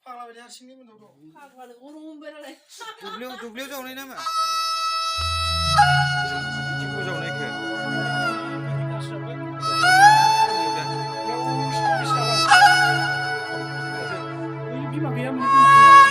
फाग्ला बायदि हारसिंनि मोनदाव फाग्लानो गरम मोनबाय नालाय दुब्लियाव जावनाय नामा बिदिखौ जावनायखो बिमा गैयामोन